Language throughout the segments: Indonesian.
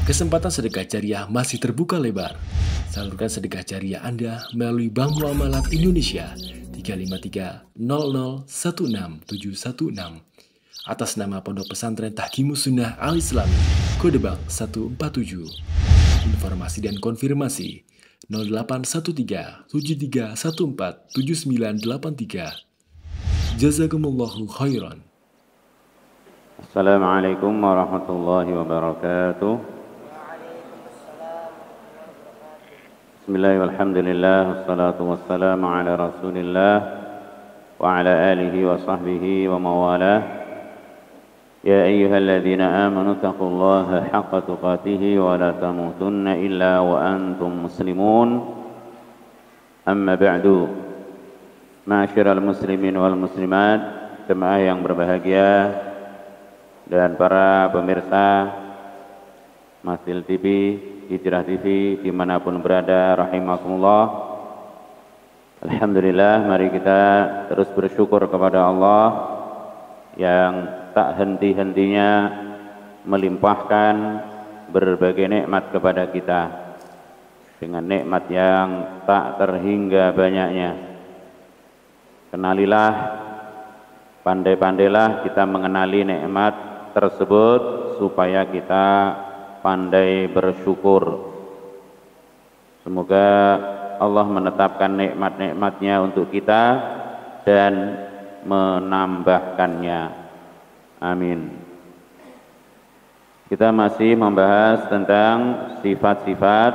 Kesempatan sedekah jariah masih terbuka lebar. Salurkan sedekah jariah Anda melalui Bank Muamalat Indonesia 35300161716 atas nama Pondok Pesantren Tahkimus Sunnah Al-Islami, kode bank 147. Informasi dan konfirmasi 0813 7314 7983. Jazakumullahu khairan. Assalamualaikum warahmatullahi wabarakatuh. Bismillahirrahmanirrahim. Alhamdulillah wassalatu wassalamu ala Rasulillah wa ala alihi wa sahbihi wa mawalah. Ya ayyuhalladzina amanu taqullaha haqqa tuqatih wa la tamutunna illa wa antum muslimun. Amma ba'du. Ma'asyiral muslimin wal muslimat, jemaah yang berbahagia dan para pemirsa Masjid TV, Hijrah TV dimanapun berada, rahimakumullah. Alhamdulillah, mari kita terus bersyukur kepada Allah yang tak henti-hentinya melimpahkan berbagai nikmat kepada kita dengan nikmat yang tak terhingga banyaknya. Kenalilah, pandai-pandailah kita mengenali nikmat tersebut supaya kita pandai bersyukur. Semoga Allah menetapkan nikmat-nikmatnya untuk kita dan menambahkannya. Amin. Kita masih membahas tentang sifat-sifat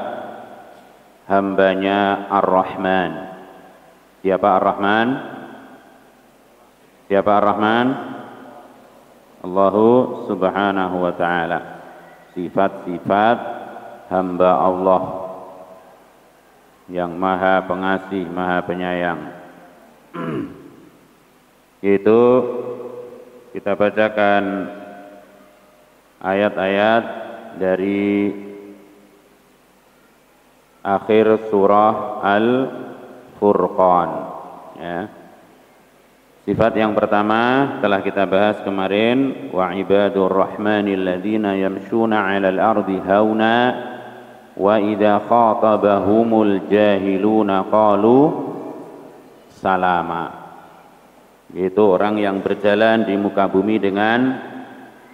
hambanya Ar-Rahman. Siapa Ar-Rahman? Siapa Ar-Rahman? Allahu subhanahu wa ta'ala. Sifat-sifat hamba Allah yang maha pengasih, maha penyayang. Itu kita bacakan ayat-ayat dari akhir surah Al-Furqan, ya. Sifat yang pertama telah kita bahas kemarin, wa ibadur rahmanil ladzina yamshuna 'alal ardi hauna wa idza khatabahumul jahiluna qalu salama. Yaitu orang yang berjalan di muka bumi dengan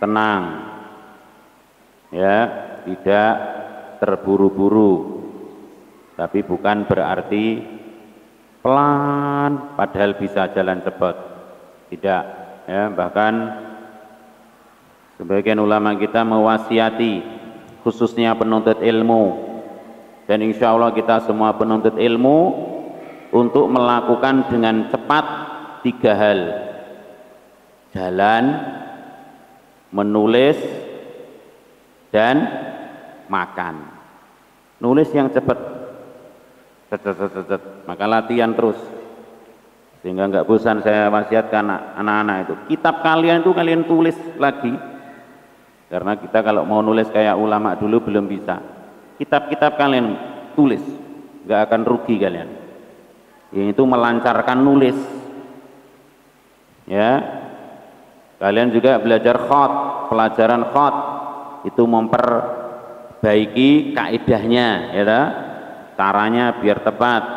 tenang, ya, tidak terburu-buru, tapi bukan berarti pelan padahal bisa jalan cepat, tidak, ya. Bahkan sebagian ulama kita mewasiati, khususnya penuntut ilmu, dan insya Allah kita semua penuntut ilmu, untuk melakukan dengan cepat 3 hal: jalan, menulis, dan makan. Nulis yang cepat, maka latihan terus sehingga nggak bosan. Saya wasiatkan anak-anak itu, kitab kalian itu kalian tulis lagi, karena kita kalau mau nulis kayak ulama dulu belum bisa. Kitab-kitab kalian tulis, nggak akan rugi kalian. Itu melancarkan nulis, ya. Kalian juga belajar khat, pelajaran khat itu memperbaiki kaidahnya, ya dah? Caranya biar tepat,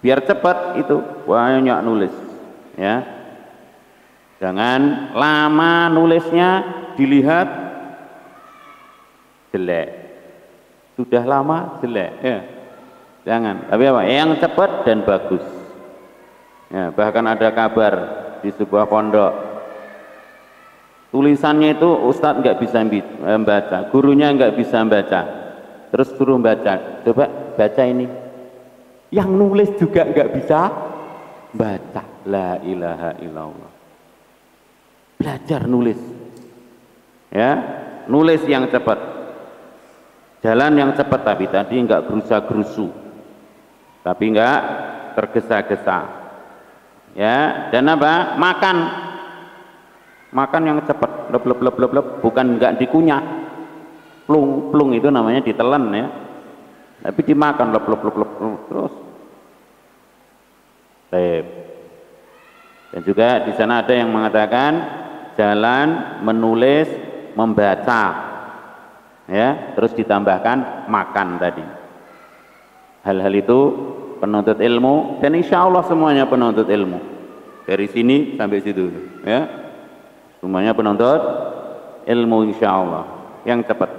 biar cepat, itu banyak nulis, ya. Jangan lama nulisnya dilihat jelek, sudah lama jelek, ya. Jangan, tapi apa? Yang cepat dan bagus, ya. Bahkan ada kabar di sebuah pondok, tulisannya itu ustadz nggak bisa membaca, gurunya nggak bisa membaca, terus suruh baca, coba baca ini, yang nulis juga nggak bisa baca. La ilaha illallah. Belajar nulis, ya, nulis yang cepat, jalan yang cepat, tapi tadi nggak gerusa-gerusu, tapi nggak tergesa-gesa, ya. Dan apa? Makan yang cepat, lep, bukan nggak dikunyah. Plung itu namanya ditelan, ya, tapi dimakan lep terus. Dan juga di sana ada yang mengatakan jalan, menulis, membaca, ya, terus ditambahkan makan tadi. Hal-hal itu penuntut ilmu, dan insya Allah semuanya penuntut ilmu dari sini sampai situ, ya, semuanya penuntut ilmu insya Allah yang cepat.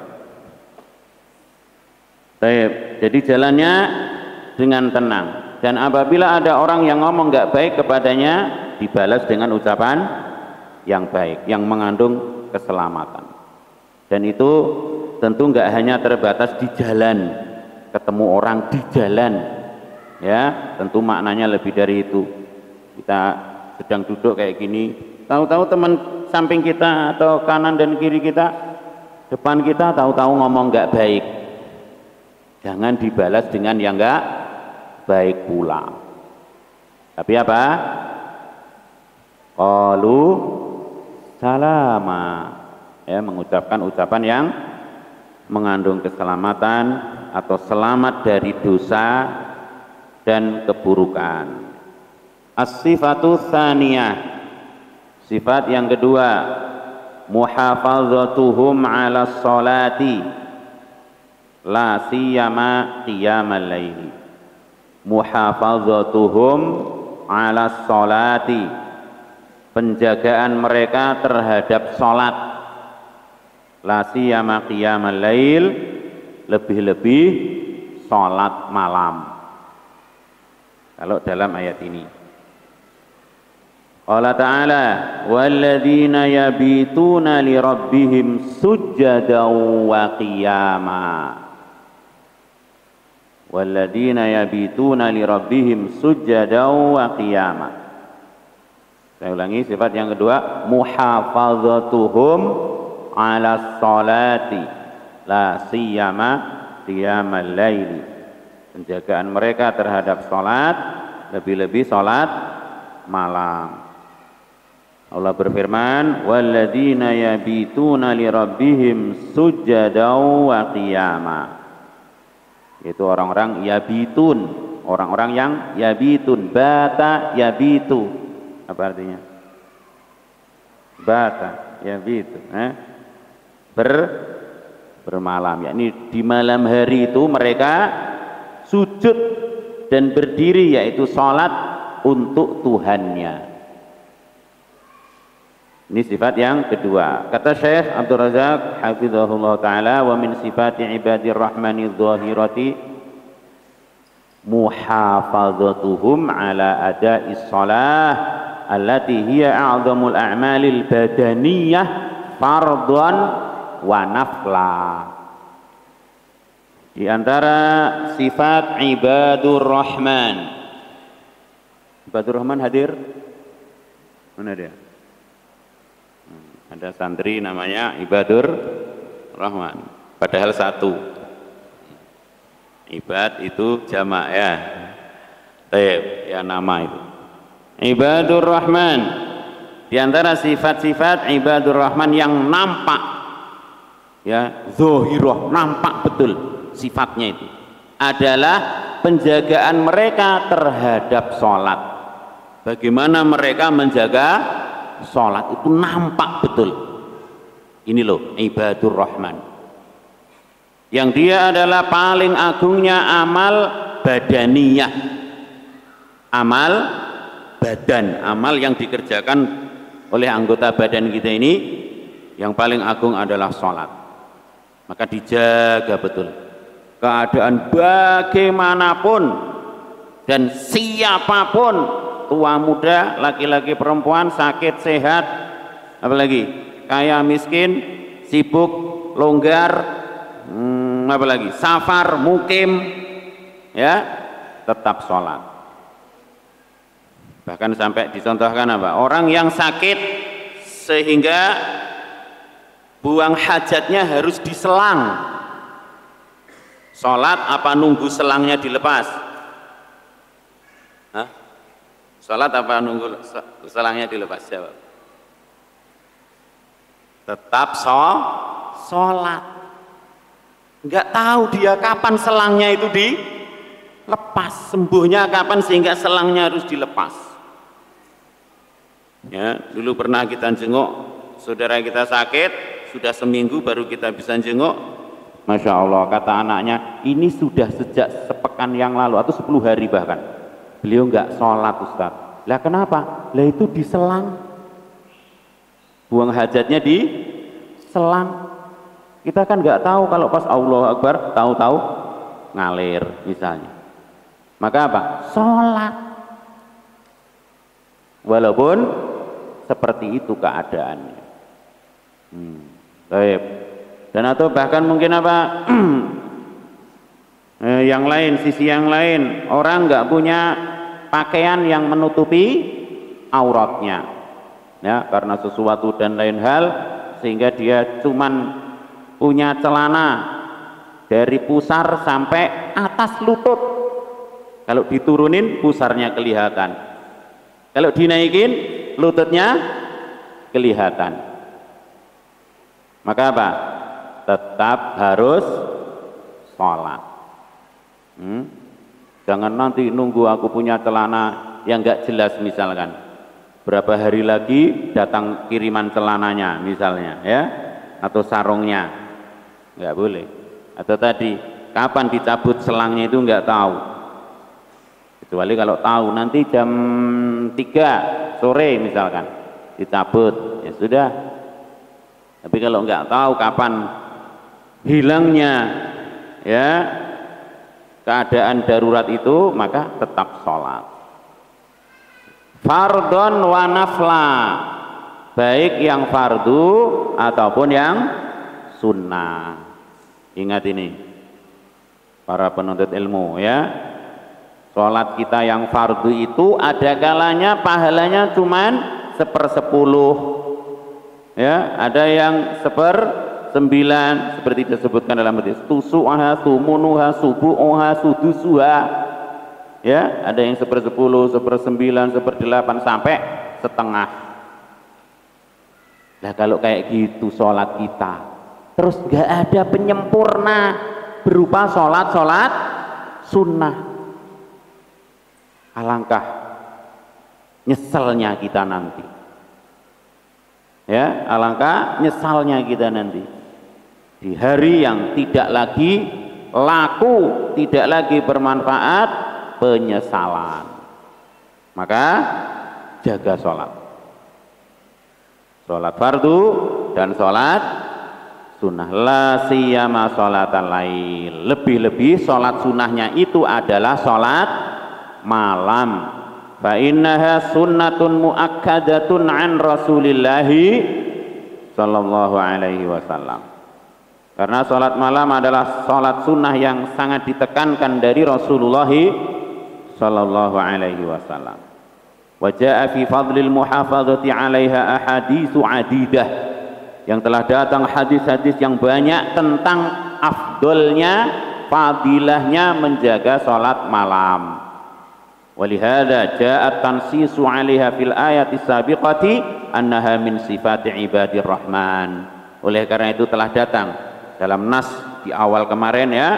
Jadi jalannya dengan tenang, dan apabila ada orang yang ngomong nggak baik kepadanya, dibalas dengan ucapan yang baik yang mengandung keselamatan. Dan itu tentu nggak hanya terbatas di jalan, ketemu orang di jalan, ya, tentu maknanya lebih dari itu. Kita sedang duduk kayak gini, tahu-tahu teman samping kita atau kanan dan kiri kita, depan kita, tahu-tahu ngomong nggak baik, jangan dibalas dengan yang nggak baik pula. Tapi apa? Qalu salama, ya, mengucapkan ucapan yang mengandung keselamatan atau selamat dari dosa dan keburukan. As-sifatu tsaniyah, sifat yang kedua, muhafazatuhum 'ala sholati la siyama qiyamal laili. Muhafazatuhum 'ala sholati, penjagaan mereka terhadap sholat, la siyama qiyamal lail, lebih-lebih sholat malam. Kalau dalam ayat ini Allah Ta'ala, walladzina yabituna li rabbihim sujjadan wa qiyama, walladzina yabituna li rabbihim sujjadan wa qiyama. Saya ulangi, sifat yang kedua, muhafazatuhum 'ala sholati la siyama qiyamal laili, penjagaan mereka terhadap sholat, lebih-lebih sholat malam. Allah berfirman, walladzina yabituna li rabbihim sujjadan wa qiyama, itu orang-orang yabitun, orang-orang yang yabitun. Bata yabitu, apa artinya? Bata yabitu, bermalam, yakni di malam hari itu mereka sujud dan berdiri, yaitu sholat untuk Tuhannya. Ini sifat yang kedua. Kata Syekh Abdul Razak hafizahullah ta'ala, wa min sifati ibadir rahmani dhahirati muhafazatuhum ala ada'is salah allati hiya a'zamul a'malil badaniyah fardhan wa nafla. Di antara sifat ibadur rahman, ibadur rahman hadir? Mana dia? Ada santri namanya ibadur rahman, padahal satu. Ibad itu jamak, ya. Taib, ya, nama itu. Ibadur rahman, di antara sifat-sifat ibadur rahman yang nampak, ya, zahirah, nampak betul sifatnya itu adalah penjagaan mereka terhadap sholat. Bagaimana mereka menjaga sholat itu nampak betul. Ini loh ibadur rahman, yang dia adalah paling agungnya amal badaniyah, amal badan, amal yang dikerjakan oleh anggota badan kita ini, yang paling agung adalah sholat. Maka dijaga betul, keadaan bagaimanapun dan siapapun, tua muda, laki-laki perempuan, sakit sehat, apalagi kaya miskin, sibuk longgar, apalagi safar mukim, ya, tetap sholat. Bahkan sampai dicontohkan apa, orang yang sakit sehingga buang hajatnya harus diselang, sholat apa nunggu selangnya dilepas? Hah? Sholat apa nunggu selangnya dilepas? Jawab. Tetap sholat. Enggak tahu dia kapan selangnya itu dilepas, sembuhnya kapan sehingga selangnya harus dilepas. Ya, dulu pernah kita jenguk saudara kita sakit, sudah seminggu baru kita bisa jenguk, Masya Allah, kata anaknya, ini sudah sejak sepekan yang lalu atau 10 hari bahkan beliau nggak sholat Ustaz. Lah kenapa? Lah itu diselang, buang hajatnya di selang. Kita kan nggak tahu kalau pas Allahu Akbar tahu-tahu ngalir misalnya. Maka apa? Sholat. Walaupun seperti itu keadaannya. Baik. Dan atau bahkan mungkin apa? Yang lain, sisi yang lain, orang nggak punya pakaian yang menutupi auratnya, ya, karena sesuatu dan lain hal, sehingga dia cuman punya celana dari pusar sampai atas lutut. Kalau diturunin pusarnya kelihatan, kalau dinaikin lututnya kelihatan. Maka apa? Tetap harus sholat. Jangan nanti nunggu aku punya celana yang nggak jelas misalkan, berapa hari lagi datang kiriman celananya misalnya, ya, atau sarungnya, nggak boleh. Atau tadi kapan dicabut selangnya itu nggak tahu, kecuali kalau tahu nanti jam 3 sore misalkan dicabut, ya sudah. Tapi kalau nggak tahu kapan hilangnya, ya, keadaan darurat itu, maka tetap sholat. Fardhon wa nafla, baik yang fardu ataupun yang sunnah. Ingat ini para penuntut ilmu, ya, sholat kita yang fardu itu ada kalanya pahalanya cuman 1/10, ya, ada yang 1/9 seperti disebutkan dalam hadis, tusuha, tumunuha, subu'uha, sudusuha, ya, ada yang 1/10, 1/9, 1/8 sampai setengah. Nah kalau kayak gitu sholat kita, terus gak ada penyempurna berupa sholat sunnah, alangkah nyeselnya kita nanti, ya, alangkah nyesalnya kita nanti di hari yang tidak lagi laku, tidak lagi bermanfaat, penyesalan. Maka jaga sholat, sholat fardu dan sholat sunnah, la siyama sholatal lail, lebih-lebih sholat sunnahnya itu adalah sholat malam. Fa innaha sunnatun muakkadatun an Rasulillahi sallallahu alaihi wasallam. Karena sholat malam adalah sholat sunnah yang sangat ditekankan dari Rasulullah sallallahu alaihi wasallam. Wa jaa fi fadlil muhafadzati 'alaiha ahaditsu 'adidah, yang telah datang hadis-hadis yang banyak tentang afdolnya, fadilahnya menjaga sholat malam. Walihada ja'at tansisu 'alaiha fil ayati sabiqati annaha min sifati ibadir rahman. Oleh karena itu telah datang dalam nas di awal kemarin, ya,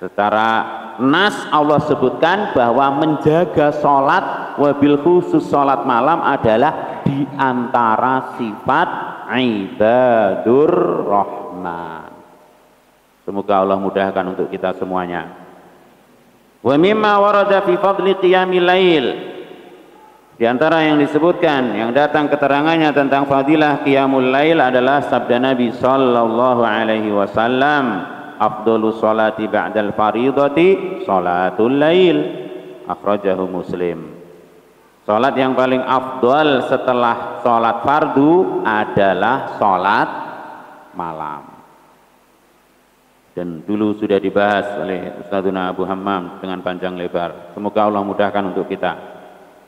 secara nas Allah sebutkan bahwa menjaga sholat, wabil khusus sholat malam, adalah di antara sifat ibadur rahman. Semoga Allah mudahkan untuk kita semuanya. Wa mimma warada fi fadli qiyamil lail, di antara yang disebutkan, yang datang keterangannya tentang fadilah qiyamul lail adalah sabda Nabi sallallahu alaihi wasallam, afdhalus sholati ba'dal faridati sholatul lail, akhrajahu Muslim. Salat yang paling afdal setelah salat fardu adalah salat malam. Dan dulu sudah dibahas oleh Ustadzuna Abu Hammam dengan panjang lebar. Semoga Allah mudahkan untuk kita.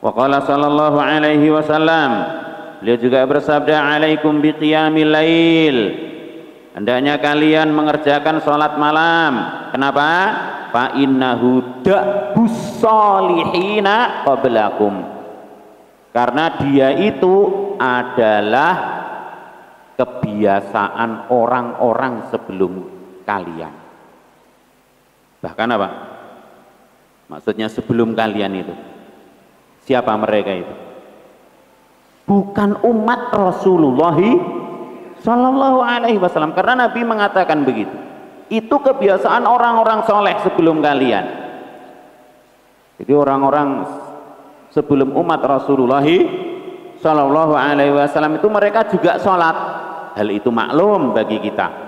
Wa qala sallallahu alaihi wasallam, beliau juga bersabda, alaikum biqiyamil lail, hendaknya kalian mengerjakan salat malam. Kenapa? Fa innahu da'bus salihina qablakum, karena dia itu adalah kebiasaan orang-orang sebelum kalian. Bahkan apa? Maksudnya sebelum kalian itu siapa mereka itu? Bukan umat Rasulullah sallallahu alaihi wasallam, karena Nabi mengatakan begitu. Itu kebiasaan orang-orang soleh sebelum kalian. Jadi orang-orang sebelum umat Rasulullah Shallallahu Alaihi Wasallam itu mereka juga sholat. Hal itu maklum bagi kita.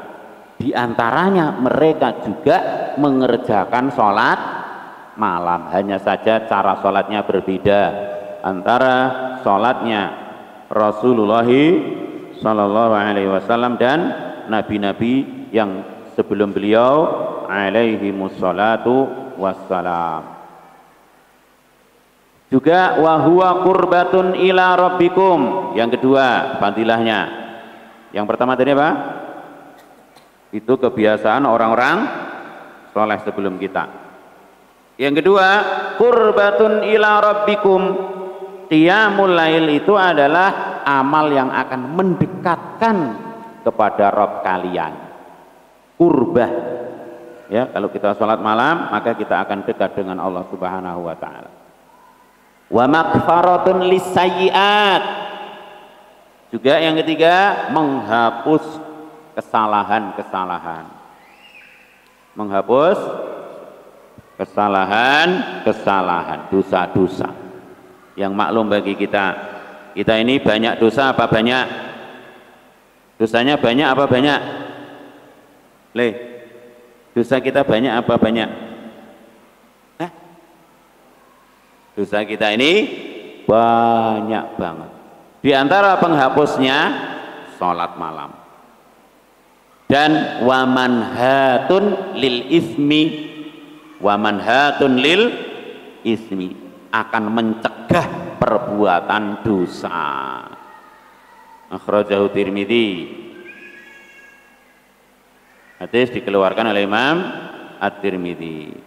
Di antaranya mereka juga mengerjakan sholat malam. Hanya saja cara sholatnya berbeda antara sholatnya Rasulullah Shallallahu Alaihi Wasallam dan nabi-nabi yang sebelum beliau alaihi musholatu wassalam. Juga wahuwa qurbatun ila rabbikum. Yang kedua fadilahnya. Yang pertama tadi apa? Itu kebiasaan orang-orang soleh sebelum kita. Yang kedua qurbatun ila rabbikum. Qiyamul lail itu adalah amal yang akan mendekatkan kepada Rabb kalian. Qurbah. Ya, kalau kita sholat malam maka kita akan dekat dengan Allah Subhanahu wa taala. Wa maghfaratun lisayyi'at. Juga yang ketiga menghapus kesalahan-kesalahan. Menghapus kesalahan-kesalahan, dosa-dosa. Yang maklum bagi kita. Kita ini banyak dosa apa banyak? Dosanya banyak apa banyak? Dosa kita banyak apa banyak? Dosa kita ini banyak banget. Di antara penghapusnya sholat malam. Dan wamanhatun lil ismi akan mencegah perbuatan dosa. Akhrajahu Tirmidzi. Hadis dikeluarkan oleh Imam At-Tirmidzi.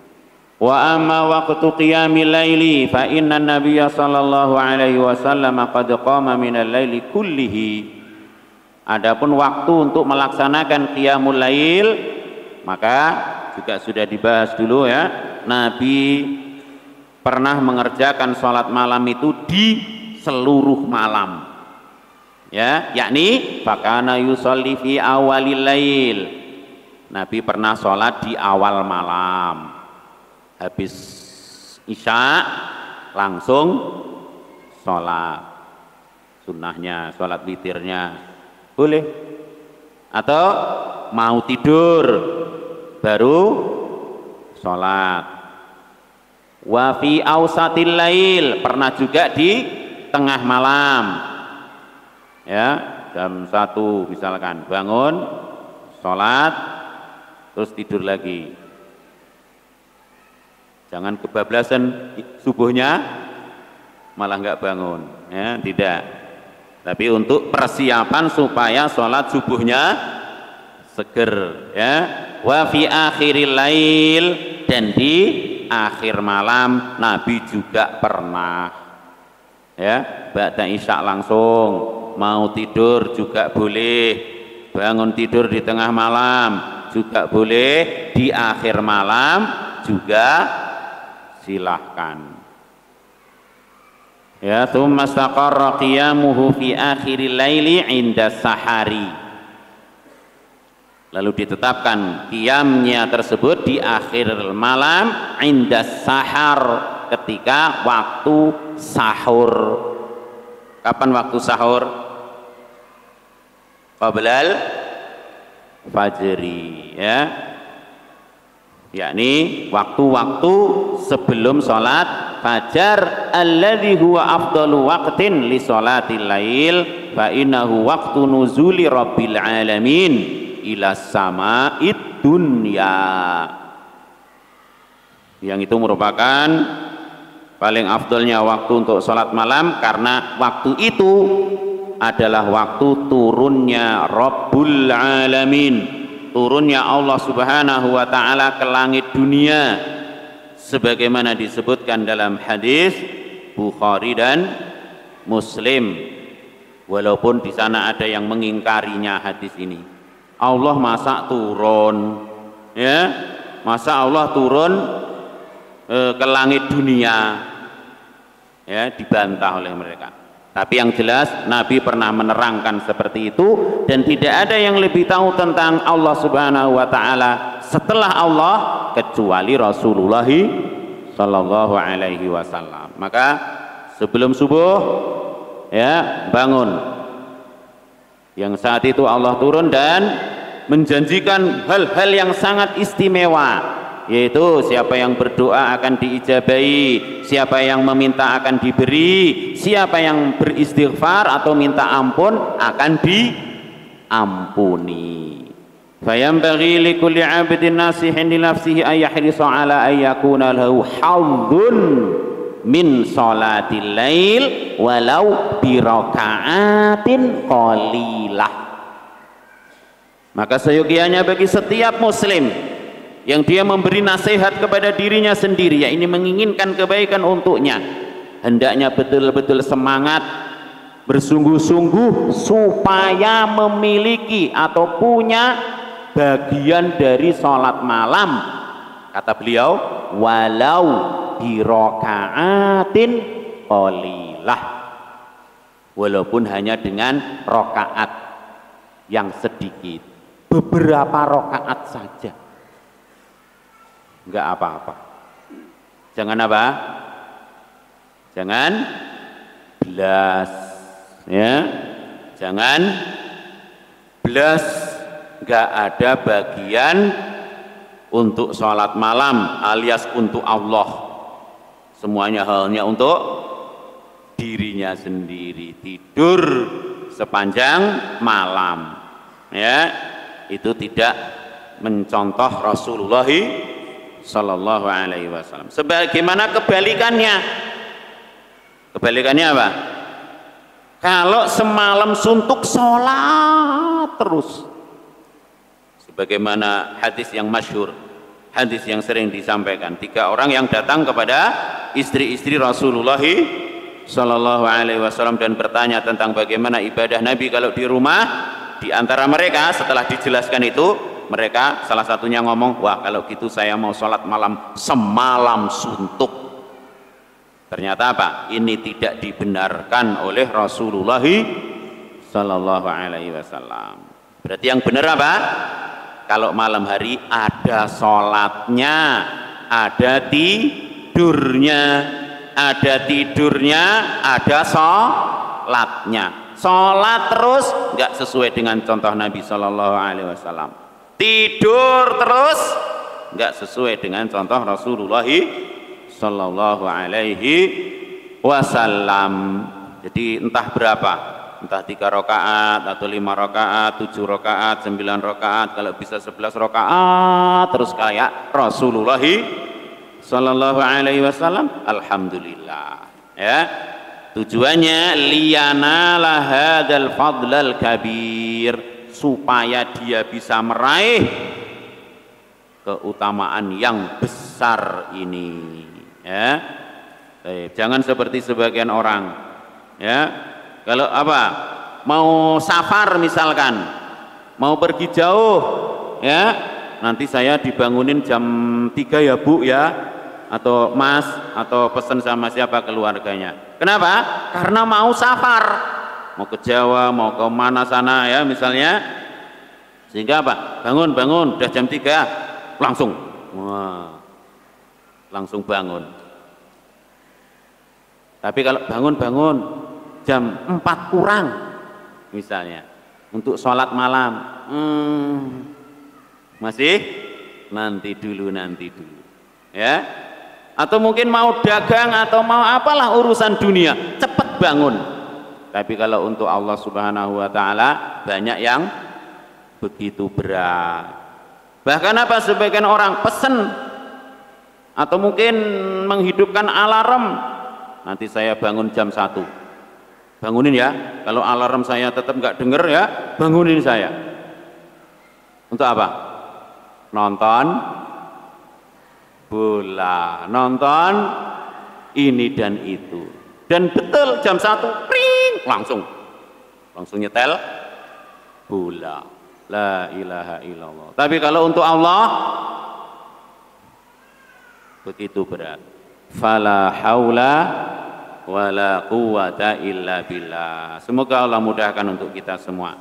Wa amma waqtu qiyamil laili fa inna nabiyya sallallahu alaihi wasallam qad qama minal laili kullihi. Adapun waktu untuk melaksanakan qiyamul lail maka juga sudah dibahas dulu ya. Nabi pernah mengerjakan sholat malam itu di seluruh malam. Ya, yakni fakana yusolli fi awalil lail. Nabi pernah sholat di awal malam. Habis isya langsung sholat sunnahnya, sholat witirnya boleh, atau mau tidur baru sholat. Wa fi ausatil lail, pernah juga di tengah malam ya, jam 1 misalkan bangun sholat terus tidur lagi. Jangan kebablasan subuhnya malah nggak bangun, ya tidak. Tapi untuk persiapan supaya sholat subuhnya seger, ya. Wa fi akhiril lail, dan di akhir malam Nabi juga pernah, ya. Ba'da isya langsung, mau tidur juga boleh, bangun tidur di tengah malam juga boleh, di akhir malam juga silahkan. Ya, tsumma istaqarra qiyamuhu fi akhiril laili 'inda sahari. Lalu ditetapkan qiyamnya tersebut di akhir malam 'inda sahar, ketika waktu sahur. Kapan waktu sahur? Qablal fajri, ya. Yakni waktu-waktu sebelum sholat fajar, alladzi huwa afdalu waqtin li sholatil lail, fa innahu waqtu nuzuli rabbil alamin ila sama'id dunya. Yang itu merupakan paling afdalnya waktu untuk sholat malam, karena waktu itu adalah waktu turunnya Rabbul Alamin, turunnya Allah Subhanahu wa taala ke langit dunia, sebagaimana disebutkan dalam hadis Bukhari dan Muslim. Walaupun di sana ada yang mengingkarinya hadis ini. Allah masa turun, ya? Masa Allah turun ke langit dunia? Ya, dibantah oleh mereka. Tapi yang jelas Nabi pernah menerangkan seperti itu, dan tidak ada yang lebih tahu tentang Allah Subhanahu wa taala setelah Allah kecuali Rasulullah sallallahu alaihi wasallam. Maka sebelum subuh ya bangun. Yang saat itu Allah turun dan menjanjikan hal-hal yang sangat istimewa, yaitu siapa yang berdoa akan diijabahi, siapa yang meminta akan diberi, siapa yang beristighfar atau minta ampun akan diampuni. Fayambaghi likulli 'abdin nasihin li nafsihi ay yahrisa 'ala ay yakuna lahu hadzun min sholatil lail walau bi raka'atin qalilah. Maka seyogianya bagi setiap muslim yang dia memberi nasihat kepada dirinya sendiri, ya ini menginginkan kebaikan untuknya, hendaknya betul-betul semangat bersungguh-sungguh supaya memiliki atau punya bagian dari sholat malam. Kata beliau, walau bi raka'atin qalilah, walaupun hanya dengan rakaat yang sedikit, beberapa rakaat saja, enggak apa-apa. Jangan apa? Jangan belas, ya. Jangan belas, enggak ada bagian untuk sholat malam alias untuk Allah. Semuanya hanya untuk dirinya sendiri, tidur sepanjang malam, ya. Itu tidak mencontoh Rasulullah sallallahu alaihi wasallam. Sebagaimana kebalikannya. Kebalikannya apa? Kalau semalam suntuk sholat terus. Sebagaimana hadis yang masyhur, hadis yang sering disampaikan, 3 orang yang datang kepada istri-istri Rasulullah sallallahu alaihi wasallam dan bertanya tentang bagaimana ibadah Nabi kalau di rumah. Di antara mereka setelah dijelaskan itu, mereka salah satunya ngomong, wah kalau gitu saya mau sholat malam semalam suntuk. Ternyata apa? Ini tidak dibenarkan oleh Rasulullah sallallahu alaihi wasallam. Berarti yang benar apa? Kalau malam hari ada sholatnya, ada tidurnya, ada sholatnya. Sholat terus nggak sesuai dengan contoh Nabi sallallahu alaihi wasallam. Tidur terus nggak sesuai dengan contoh Rasulullah sallallahu alaihi wasallam. Jadi entah berapa, entah 3 rakaat atau 5 rakaat, 7 rakaat, 9 rakaat, kalau bisa 11 rakaat terus kayak Rasulullah sallallahu alaihi wasallam, alhamdulillah, ya. Tujuannya liyanala hadzal fadlal kabir, supaya dia bisa meraih keutamaan yang besar ini, ya. Jangan seperti sebagian orang, ya. Kalau apa? Mau safar misalkan, mau pergi jauh, ya. Nanti saya dibangunin jam 3 ya Bu ya, atau Mas, atau pesan sama siapa keluarganya. Kenapa? Karena mau safar, mau ke Jawa, mau ke mana sana ya misalnya, sehingga apa? Bangun, udah jam 3 langsung, wah, langsung bangun. Tapi kalau bangun jam 4 kurang misalnya untuk sholat malam, masih nanti dulu ya. Atau mungkin mau dagang atau mau apalah urusan dunia, cepat bangun. Tapi kalau untuk Allah Subhanahu wa taala banyak yang begitu berat. Bahkan apa, sebagian orang pesen atau mungkin menghidupkan alarm, nanti saya bangun jam 1. Bangunin ya, kalau alarm saya tetap nggak denger ya, bangunin saya. Untuk apa? Nonton bola, nonton ini dan itu, dan betul jam 1 ring langsung nyetel bola. La ilaha illallah. Tapi kalau untuk Allah begitu berat. Fala haula wala quwwata illa billah. Semoga Allah mudahkan untuk kita semua.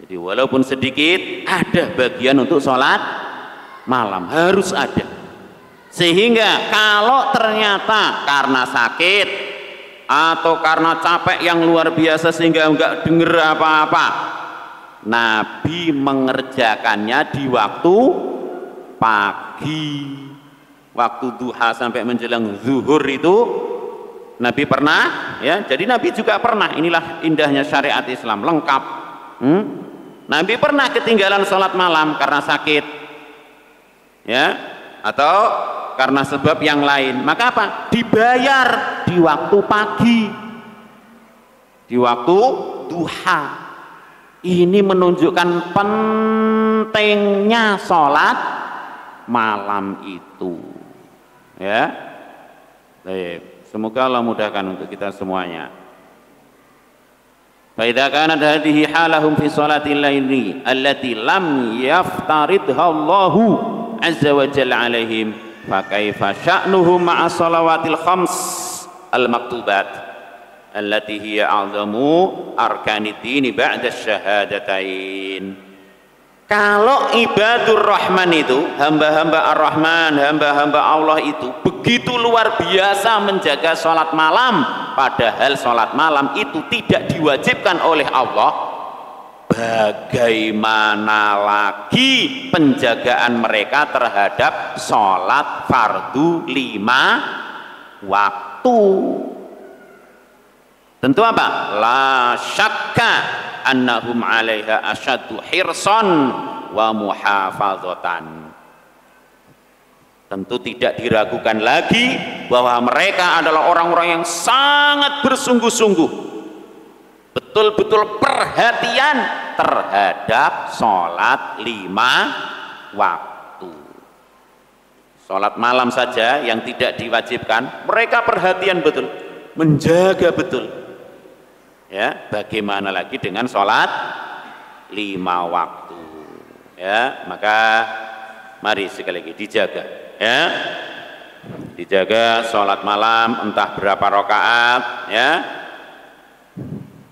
Jadi walaupun sedikit, ada bagian untuk sholat malam, harus ada. Sehingga kalau ternyata karena sakit atau karena capek yang luar biasa sehingga enggak dengar apa-apa, Nabi mengerjakannya di waktu pagi, waktu duha sampai menjelang zuhur itu Nabi pernah, ya. Jadi Nabi juga pernah. Inilah indahnya syariat Islam, lengkap. Nabi pernah ketinggalan sholat malam karena sakit, ya, atau karena sebab yang lain. Maka apa? Dibayar di waktu pagi, di waktu duha. Ini menunjukkan pentingnya sholat malam itu, ya. Baik, semoga Allah mudahkan untuk kita semuanya. Fa idza kanat hadhihi halahum fi sholatil laili allati lam yaftaridha Allahu azza wa jalla alaihim fa kaifa sya'nuhum ma'a shalawatil khams al maktubat allati hiya a'zamu arkanid dini ba'da syahadatain. Kalau ibadur rahman itu, hamba-hamba ar-Rahman, hamba-hamba Allah itu begitu luar biasa menjaga sholat malam, padahal sholat malam itu tidak diwajibkan oleh Allah, bagaimana lagi penjagaan mereka terhadap sholat fardu 5 waktu? Tentu apa? La syakka annahum 'alaiha asyaddu hirsan wa muhafazatan. Tentu tidak diragukan lagi bahwa mereka adalah orang-orang yang sangat bersungguh-sungguh, betul-betul perhatian terhadap sholat 5 waktu. Sholat malam saja yang tidak diwajibkan, mereka perhatian betul, menjaga betul. Ya, bagaimana lagi dengan sholat 5 waktu, ya. Maka mari sekali lagi dijaga, ya, dijaga sholat malam entah berapa rakaat, ya.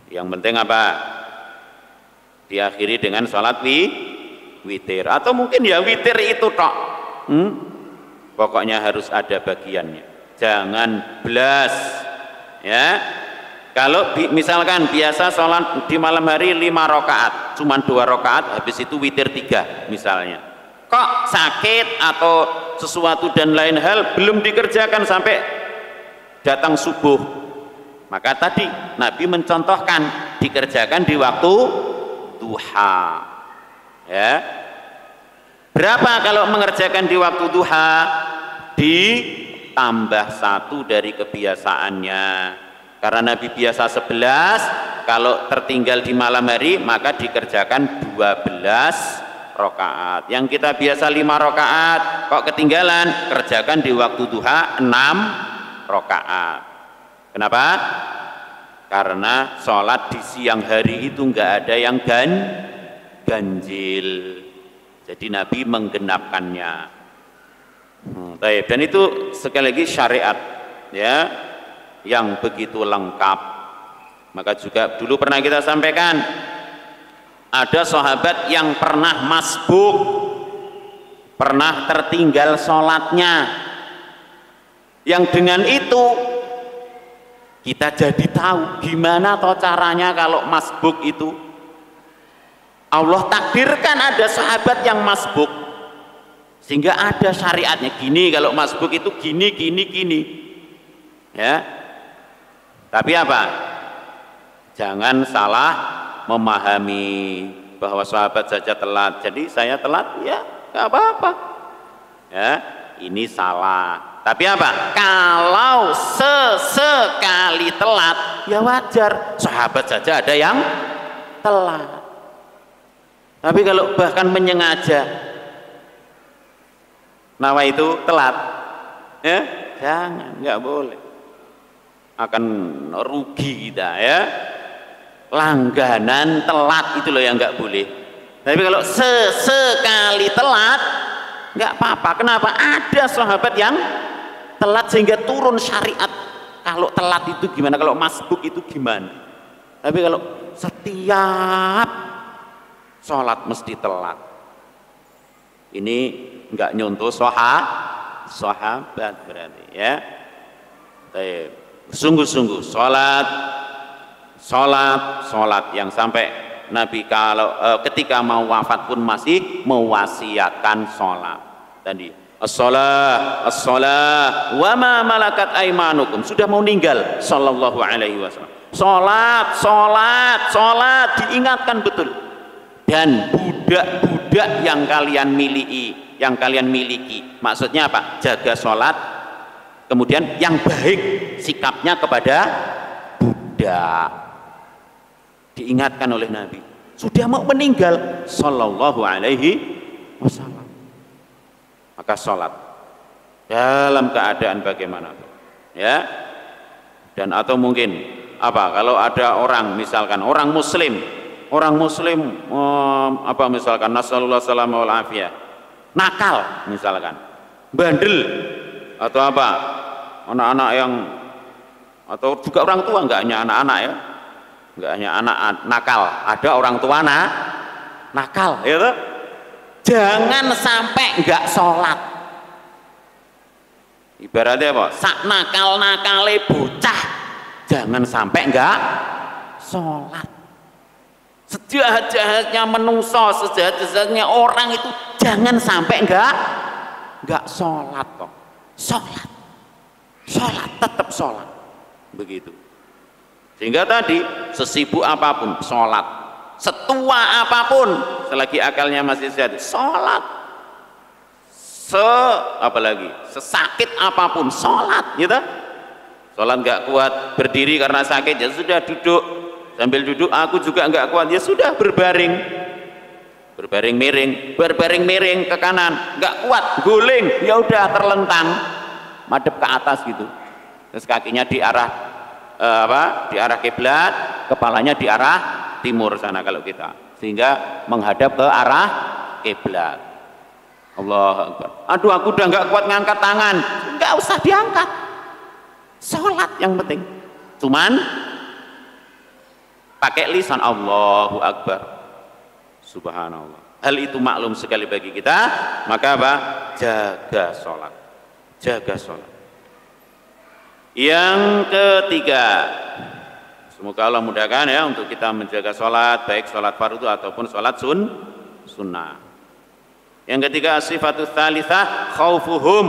Yang penting apa? Diakhiri dengan sholat witir, atau mungkin ya witir itu tok. Pokoknya harus ada bagiannya, jangan belas, ya. Kalau misalkan biasa sholat di malam hari 5 rakaat, cuma 2 rakaat, habis itu witir 3 misalnya. Kok sakit atau sesuatu dan lain hal belum dikerjakan sampai datang subuh, maka tadi Nabi mencontohkan dikerjakan di waktu duha, ya. Berapa kalau mengerjakan di waktu duha? Ditambah 1 dari kebiasaannya. Karena Nabi biasa 11, kalau tertinggal di malam hari maka dikerjakan 12 rakaat. Yang kita biasa 5 rakaat, kok ketinggalan, kerjakan di waktu duha 6 rakaat. Kenapa? Karena sholat di siang hari itu enggak ada yang ganjil. Jadi Nabi menggenapkannya. Dan itu sekali lagi syariat, ya, yang begitu lengkap. Maka juga dulu pernah kita sampaikan, ada sahabat yang pernah masbuk, pernah tertinggal sholatnya, yang dengan itu kita jadi tahu gimana toh caranya kalau masbuk itu. Allah takdirkan ada sahabat yang masbuk, sehingga ada syariatnya, gini kalau masbuk itu gini, ya. Tapi apa? Jangan salah memahami bahwa sahabat saja telat, jadi saya telat, ya nggak apa-apa, ya. Ini salah. Tapi apa? Kalau sesekali telat, ya wajar. Sahabat saja ada yang telat. Tapi kalau bahkan menyengaja, nawa itu telat, ya jangan, nggak boleh. Akan rugi kita, ya. Langganan telat itu loh yang nggak boleh. Tapi kalau sesekali telat, nggak apa-apa. Kenapa? Ada sahabat yang telat sehingga turun syariat kalau telat itu gimana, kalau masbuk itu gimana. Tapi kalau setiap sholat mesti telat, ini enggak nyontoh sahabat berarti ya. Sungguh-sungguh sholat yang sampai Nabi kalau ketika mau wafat pun masih mewasiatkan sholat. Tadi as-shalah wa ma malakat aimanukum, sudah mau meninggal sallallahu alaihi wasallam. Sholat diingatkan betul. Dan budak-budak yang kalian miliki, maksudnya apa? Jaga sholat, kemudian yang baik sikapnya kepada budak, diingatkan oleh Nabi. Sudah mau meninggal sallallahu alaihi wasallam, maka sholat dalam keadaan bagaimanapun ya. Dan atau mungkin apa, kalau ada orang misalkan orang muslim misalkan nasallallahu salam wal afiyah, nakal misalkan, bandel atau apa, anak-anak yang, atau juga orang tua, enggak hanya anak-anak ya, enggak hanya anak nakal, ada orang tua nakal ya toh? Jangan sampai enggak sholat. Ibaratnya apa? Sak nakal-nakale bocah jangan sampai enggak sholat. Sejahat-jahatnya menungso, sejahat-jahatnya orang itu jangan sampai enggak sholat kok. Sholat tetap sholat, begitu. Sehingga tadi sesibuk apapun sholat, setua apapun selagi akalnya masih sehat sholat, apalagi sesakit apapun sholat gitu. Sholat nggak kuat berdiri karena sakit, ya sudah duduk, sambil duduk aku juga nggak kuat, ya sudah berbaring miring ke kanan, nggak kuat guling, ya udah terlentang madep ke atas gitu, terus kakinya di arah di arah kiblat, kepalanya di arah timur sana kalau kita, sehingga menghadap ke arah kiblat. Allahu Akbar. Aduh aku udah nggak kuat ngangkat tangan, nggak usah diangkat, sholat yang penting, cuman pakai lisan Allahu Akbar, subhanallah. Hal itu maklum sekali bagi kita, maka apa? Jaga sholat. Yang ketiga, semoga Allah mudahkan ya untuk kita menjaga sholat, baik sholat fardu ataupun sholat sunnah. Yang ketiga, sifatul tsalitsah khaufuhum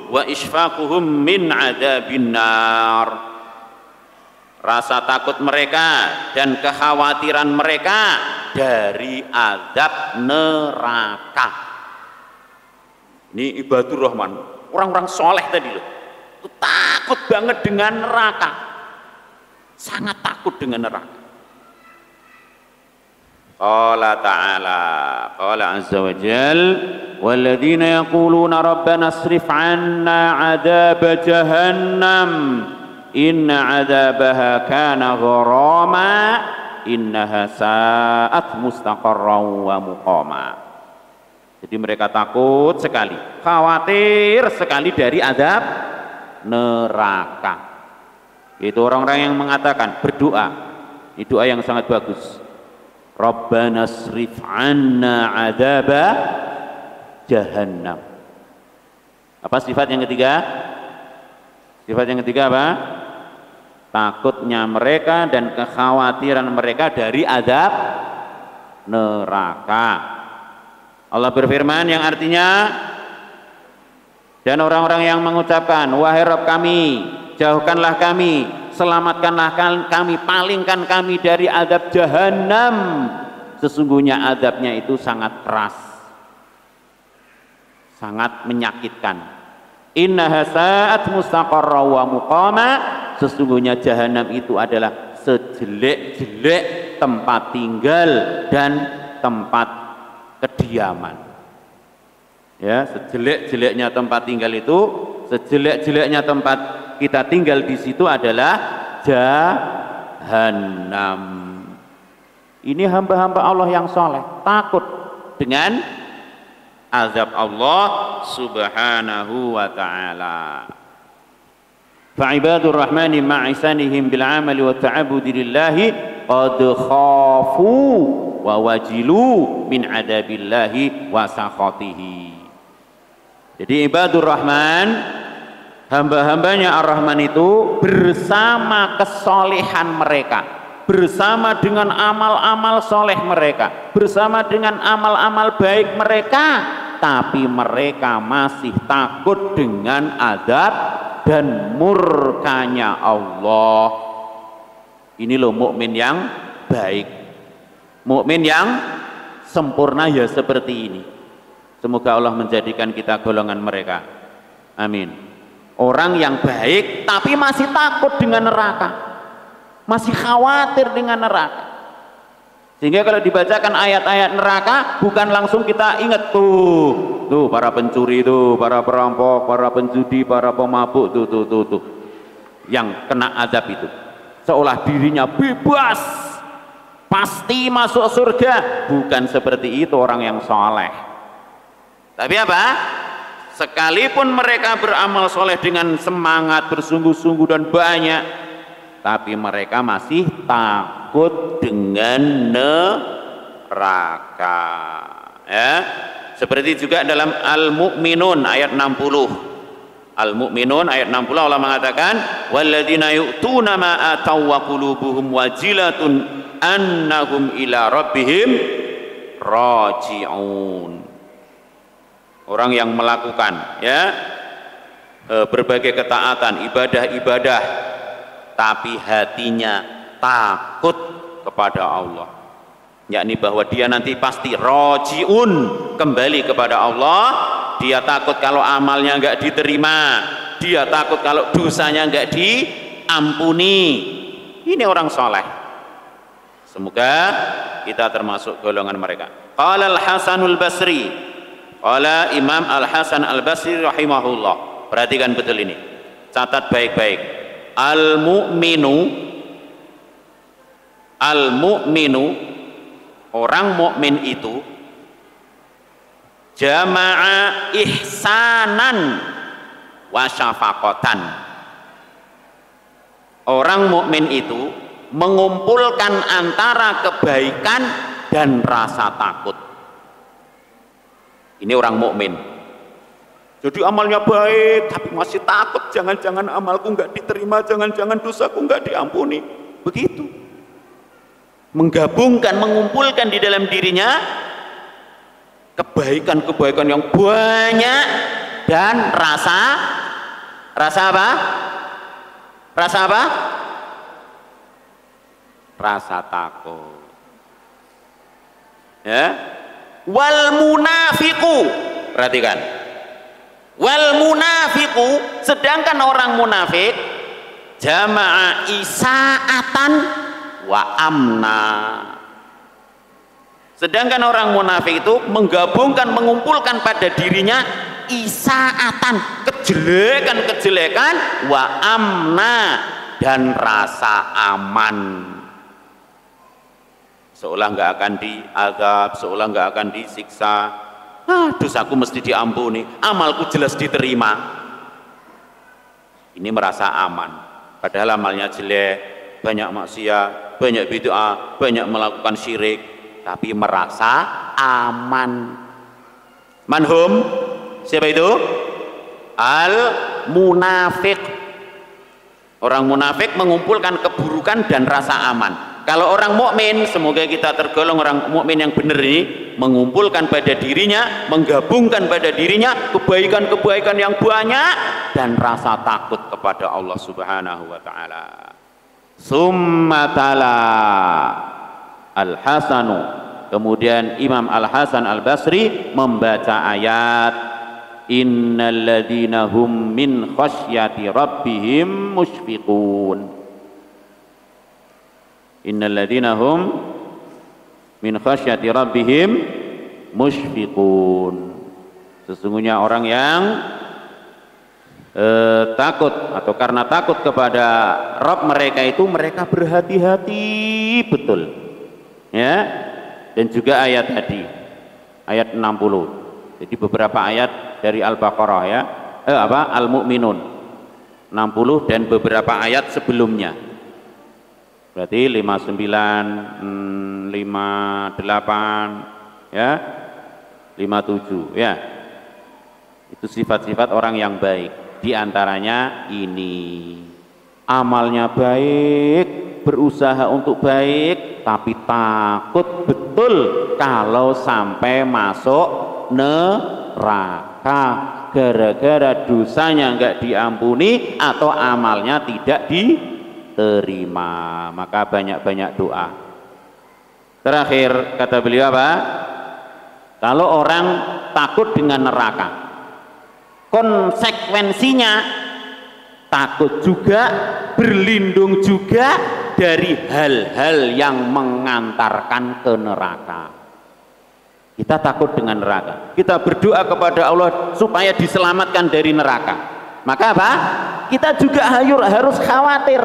wa isfaquhum min adzabin nar. Rasa takut mereka dan kekhawatiran mereka dari azab neraka. Ini ibadur rahman, orang-orang soleh tadi loh, itu takut banget dengan neraka, sangat takut dengan neraka. Qala ta'ala, qala azza wa jal, walladzina yaquluna rabbana asrif 'anna 'adzaba jahannam inna 'adzabaha kana gharama innaha sa'at mustaqarran wa muqama. Jadi mereka takut sekali, khawatir sekali dari azab neraka. Itu orang-orang yang mengatakan, berdoa, ini doa yang sangat bagus. Rabbana asrif 'anna 'adzaba jahannam. Apa sifat yang ketiga? Sifat yang ketiga apa? Takutnya mereka dan kekhawatiran mereka dari azab neraka. Allah berfirman yang artinya, dan orang-orang yang mengucapkan, wahai Rabb kami, jauhkanlah kami, selamatkanlah kami, palingkan kami dari azab jahannam. Sesungguhnya azabnya itu sangat keras, sangat menyakitkan. Innaha sa'at mustaqarra wa muqama. Sesungguhnya jahanam itu adalah sejelek-jelek tempat tinggal dan tempat kediaman. Ya, sejelek-jeleknya tempat tinggal itu, sejelek-jeleknya tempat kita tinggal di situ adalah jahanam. Ini hamba-hamba Allah yang soleh takut dengan azab Allah subhanahu wa ta'ala. fa'ibadur rahmani ma'isanihim bil amali wa ta'abudi lillahi qad khafu wa wajilu min adabillahi wa sakhatihi. Jadi ibadur rahman, hamba-hambanya ar-Rahman itu bersama kesolehan mereka, bersama dengan amal-amal soleh mereka, bersama dengan amal-amal baik mereka, tapi mereka masih takut dengan azab dan murkanya Allah. Ini loh mukmin yang baik, mukmin yang sempurna ya seperti ini. Semoga Allah menjadikan kita golongan mereka. Amin. Orang yang baik tapi masih takut dengan neraka, masih khawatir dengan neraka. Sehingga kalau dibacakan ayat-ayat neraka, bukan langsung kita ingat tuh para pencuri itu, para perampok, para penjudi, para pemabuk tuh yang kena azab itu. Seolah dirinya bebas, pasti masuk surga. Bukan seperti itu orang yang soleh. Tapi apa? Sekalipun mereka beramal soleh dengan semangat, bersungguh-sungguh dan banyak, tapi mereka masih takut dengan neraka. Ya, seperti juga dalam Al-Mu'minun ayat 60. Al-Mu'minun ayat 60 Allah mengatakan, walladzina yu'tuna ma ataw wa qulubuhum wajilatun annahum ila rabbihim raji'un. Orang yang melakukan berbagai ketaatan, ibadah-ibadah, tapi hatinya takut kepada Allah, yakni bahwa dia nanti pasti rajiun, kembali kepada Allah. Dia takut kalau amalnya enggak diterima, dia takut kalau dosanya enggak diampuni. Ini orang soleh. Semoga kita termasuk golongan mereka. Qala Al-Hasanul Basri, qala Imam Al-Hasan Al-Basri rahimahullah. Perhatikan betul ini, catat baik-baik. Al-mu'minu, orang mukmin itu jama'a ihsanan wa syafaqatan. Orang mukmin itu mengumpulkan antara kebaikan dan rasa takut. Ini orang mukmin. Jadi amalnya baik tapi masih takut, jangan-jangan amalku enggak diterima, jangan-jangan dosaku enggak diampuni. Begitu. Menggabungkan, mengumpulkan di dalam dirinya kebaikan-kebaikan yang banyak dan rasa apa? Rasa apa? Rasa takut. Ya. Wal munafiqu, perhatikan. Wal munafiqu, sedangkan orang munafik jama'a isaatan wa amna. Sedangkan orang munafik itu menggabungkan, mengumpulkan pada dirinya isaatan, kejelekan-kejelekan, wa amna, dan rasa aman. Seolah nggak akan diazab, seolah nggak akan disiksa. Dosaku mesti diampuni, amalku jelas diterima. Ini merasa aman, padahal amalnya jelek, banyak maksiat, banyak bid'ah, banyak melakukan syirik, tapi merasa aman. Manhum, siapa itu? Al munafik. Orang munafik mengumpulkan keburukan dan rasa aman. Kalau orang mukmin, semoga kita tergolong orang mukmin yang benar ini, mengumpulkan pada dirinya, menggabungkan pada dirinya kebaikan-kebaikan yang banyak dan rasa takut kepada Allah Subhanahu wa taala. Summa tala Al-Hasanu, kemudian Imam Al-Hasan Al-Basri membaca ayat innal ladzina hum min khasyati rabbihim musyfiqun. Innal ladzina hum min khasyati rabbihim musyfiqun. Sesungguhnya orang yang takut atau karena takut kepada Rabb mereka itu mereka berhati-hati betul. Ya. Dan juga ayat tadi, ayat 60. Jadi beberapa ayat dari Al-Baqarah ya. Al-Mu'minun. 60 dan beberapa ayat sebelumnya. Berarti 59, 58, ya, 57, ya. Itu sifat-sifat orang yang baik. Di antaranya ini, amalnya baik, berusaha untuk baik, tapi takut betul kalau sampai masuk neraka gara-gara dosanya enggak diampuni atau amalnya tidak diterima. Maka banyak-banyak doa. Terakhir kata beliau apa? Kalau orang takut dengan neraka, konsekuensinya takut juga, berlindung juga dari hal-hal yang mengantarkan ke neraka. Kita takut dengan neraka, kita berdoa kepada Allah supaya diselamatkan dari neraka. Maka apa? Kita juga harus khawatir,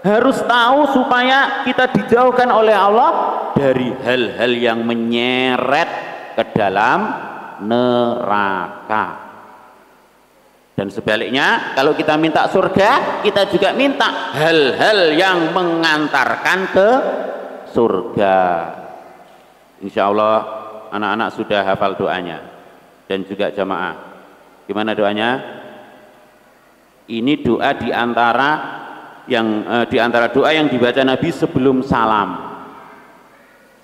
harus tahu supaya kita dijauhkan oleh Allah dari hal-hal yang menyeret ke dalam neraka. Dan sebaliknya, kalau kita minta surga, kita juga minta hal-hal yang mengantarkan ke surga. Insya Allah anak-anak sudah hafal doanya, dan juga jamaah. Gimana doanya? Ini doa di antara doa yang dibaca Nabi sebelum salam.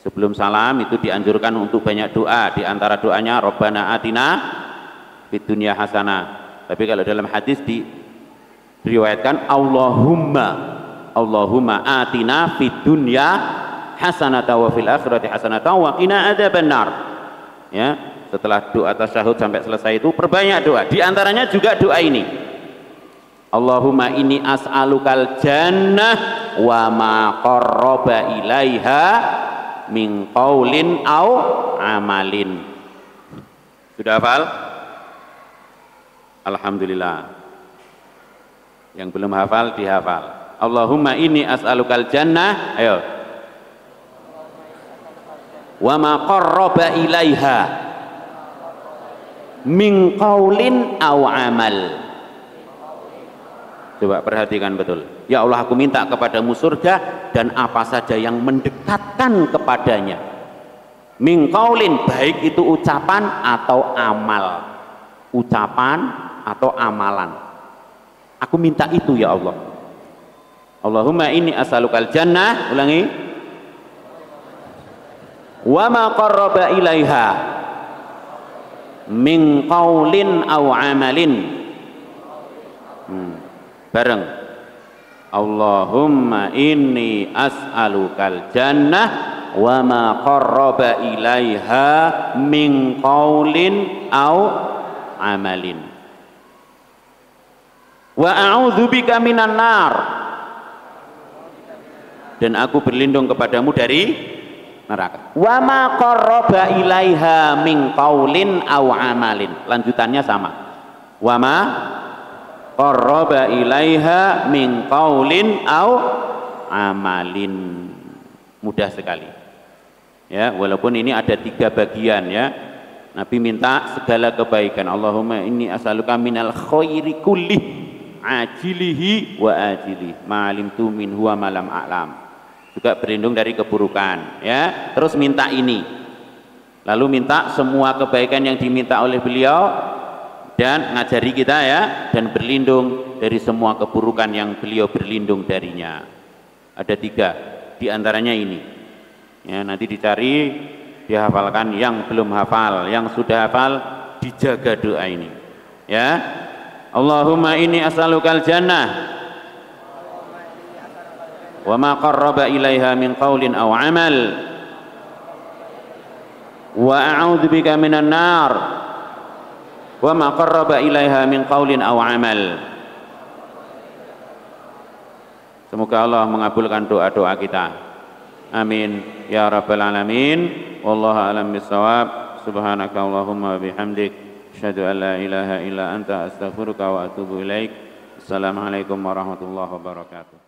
Sebelum salam itu dianjurkan untuk banyak doa. Di antara doanya Rabbana atina fid dunya hasanah. Tapi kalau dalam hadis diriwayatkan Allahumma atina fid dunya hasanatan wa fil akhirati hasanatan wa qina adzabannar. Ya, setelah doa tasyahud sampai selesai itu perbanyak doa. Di antaranya juga doa ini. Allahumma inni as'alukal jannah wa ma qarraba ilaiha min qaulin au amalin. Sudah hafal? Alhamdulillah. Yang belum hafal dihafal. Allahumma inni as'alukal jannah, ayo. Wa ma qarraba ilaiha min qaulin au amal. Coba perhatikan betul. Ya Allah, aku minta kepadamu surga dan apa saja yang mendekatkan kepadanya. Min qaulin, baik itu ucapan atau amal. Ucapan atau amalan. Aku minta itu ya Allah. Allahumma inni as'alukal jannah, ulangi. Wa ma qarraba ilaiha min qaulin aw amalin. Bareng. Allahumma inni as'alukal jannah wa ma qarraba ilaiha min qaulin aw amalin. Wa a'udzubika minan nar. Dan aku berlindung kepadamu dari neraka. Wa ma qarraba ilaiha min qaulin aw amalin. Lanjutannya sama. Wa ma qarraba ilaiha min qaulin aw amalin. Mudah sekali. Ya, walaupun ini ada 3 bagian ya. Nabi minta segala kebaikan. Allahumma inni as'aluka minal khairi kullih ajilihi wa ajilih ma alimtu minhu wa ma lam a'lam. Juga berlindung dari keburukan ya. Terus minta ini, lalu minta semua kebaikan yang diminta oleh beliau dan ngajari kita ya, dan berlindung dari semua keburukan yang beliau berlindung darinya. Ada 3 di antaranya ini ya. Nanti dicari, dihafalkan. Yang belum hafal, yang sudah hafal dijaga doa ini ya. Allahumma inni as'alukal jannah wa ma qarraba ilaiha min qaulin aw amal wa a'udzubika minan nar wa ma qarraba ilaiha min qaulin aw amal. Semoga Allah mengabulkan doa-doa kita. Amin ya rabbal alamin. Wallahu a'lam bissawab. Subhanaka Allahumma wa bihamdik, asyhadu an la ilaha illa anta, astaghfiruka wa atubu ilaik. Assalamualaikum warahmatullahi wabarakatuh.